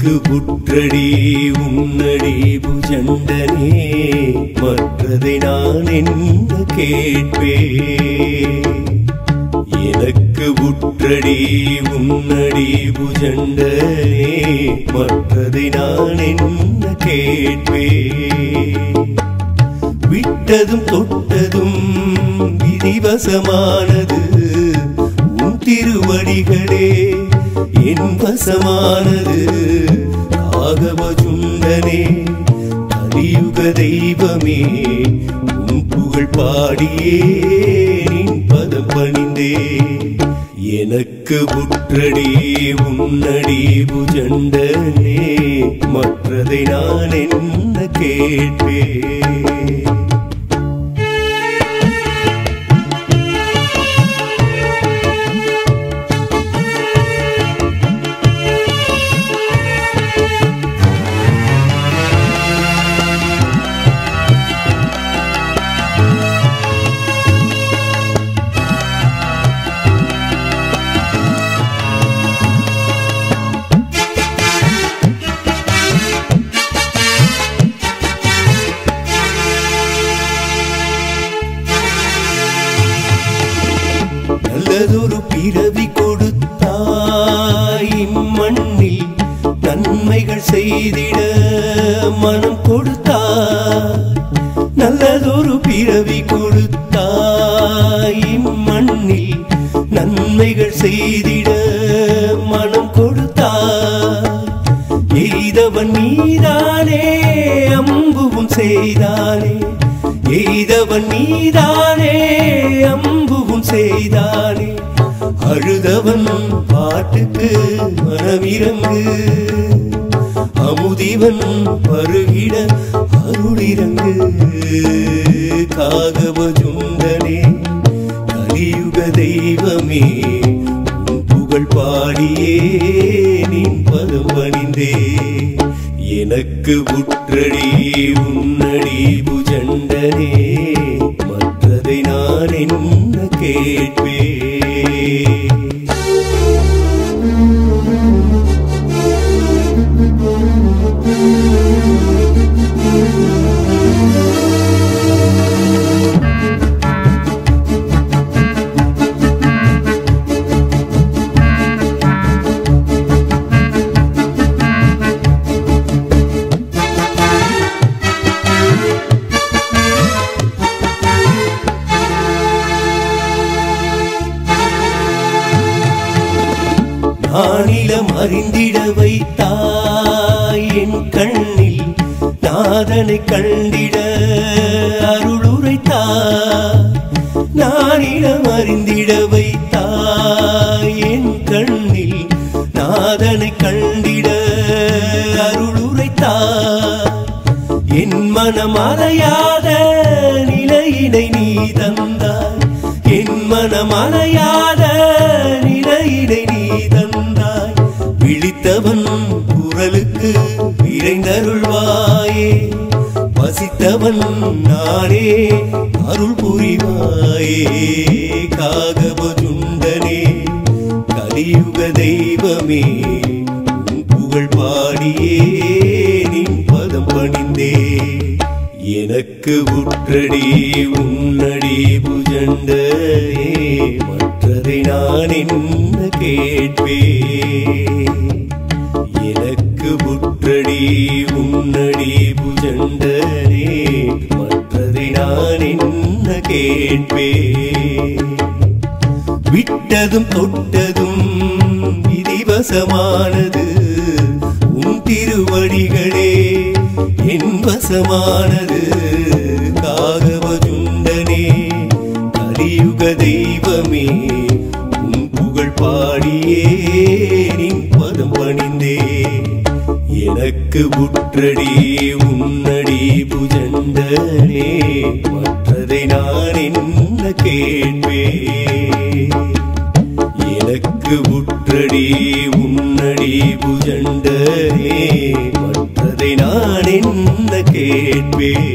எனக்கு புற்றடி உன்னடி புஜண்டனே மற்றதை நான் என்ன கேட்பேன். எனக்கு புற்றடி உன்னடி புஜண்டனே மற்றதை நான் என்ன கேட்பேன். விட்டதும் தொட்டதும் விதிவசமானது உன் திருவடிகளே என் வசமானது. ராகவசுந்தனே கலியுக தெய்வமே உன் புகழ் பாடியே நின் பதம் பணிந்தே. எனக்கு புற்றடி உன்னடி புஜண்டனே மற்றதை நான் என்ன கேட்பேன். நல்லதொரு பிறவி கொடுத்தாய் மண்ணில் நன்மைகள் செய்திட மனம் கொடுத்தாய். நல்லதொரு பிறவி கொடுத்தாய் மண்ணில் நன்மைகள் செய்திட மனம் கொடுத்தாய். எய்தவன் நீதானே அம்புவும் செய்தானே. எய்தவன் நீதானே அம்புவும் செய்தானே. அழுதவன் பாட்டுக்கு மனமிரங்கு. அமுதிவன் பருகிட அருளிரங்கு. காகவசுந்தனே கலியுக தெய்வமே உன் புகழ் பாடியே நின் பதம் பணிந்தே. எனக்கு புற்றடி உன்னடி புஜண்டனே மற்றதை நான் என்ன கேட்பேன். நானிலம் அறிந்திட வைத்தாய் என் கண்ணில் நாதனை கண்டிட அருளுரைத்தாய். நானிலம் அறிந்திட வைத்தாய் என் கண்ணில் நாதனை கண்டிட அருளுரைத்தாய். என் மனம் அறையாத நிலையினை நீ தந்தாய். என் மனம் அறையாத நிலையினை நீ தந்தாய். விழித்தவன் குரலுக்கு விரைந்தருள்வாயே. வசித்தவன் நானே அருள் புரிவாயே. காகவசுந்தனே கலியுக தெய்வமே உன் புகழ் பாடியே நின் பதம் பணிந்தே. எனக்கு புற்றடி உன்னடி புஜண்டனே மற்றதை நான் என்ன கேட்பேன். எனக்கு புற்றடி உன்னடி புஜண்டனே மற்றதை நான் என்ன கேட்பேன். விட்டதும் தொட்டதும் விதிவசமானது உன் திருவடிகளே என் வசமானது. காகவசுந்தனே கலியுக தெய்வமே உன் புகழ் பாடியே நின் பதம் பணிந்தே. எனக்கு புற்றடி உன்னடி புஜண்டனே மற்றதை நான் என்ன கேட்பேன். எனக்கு புற்றடி உன்னடி புஜண்டனே மற்றதை நான் என்ன கேட்பேன்.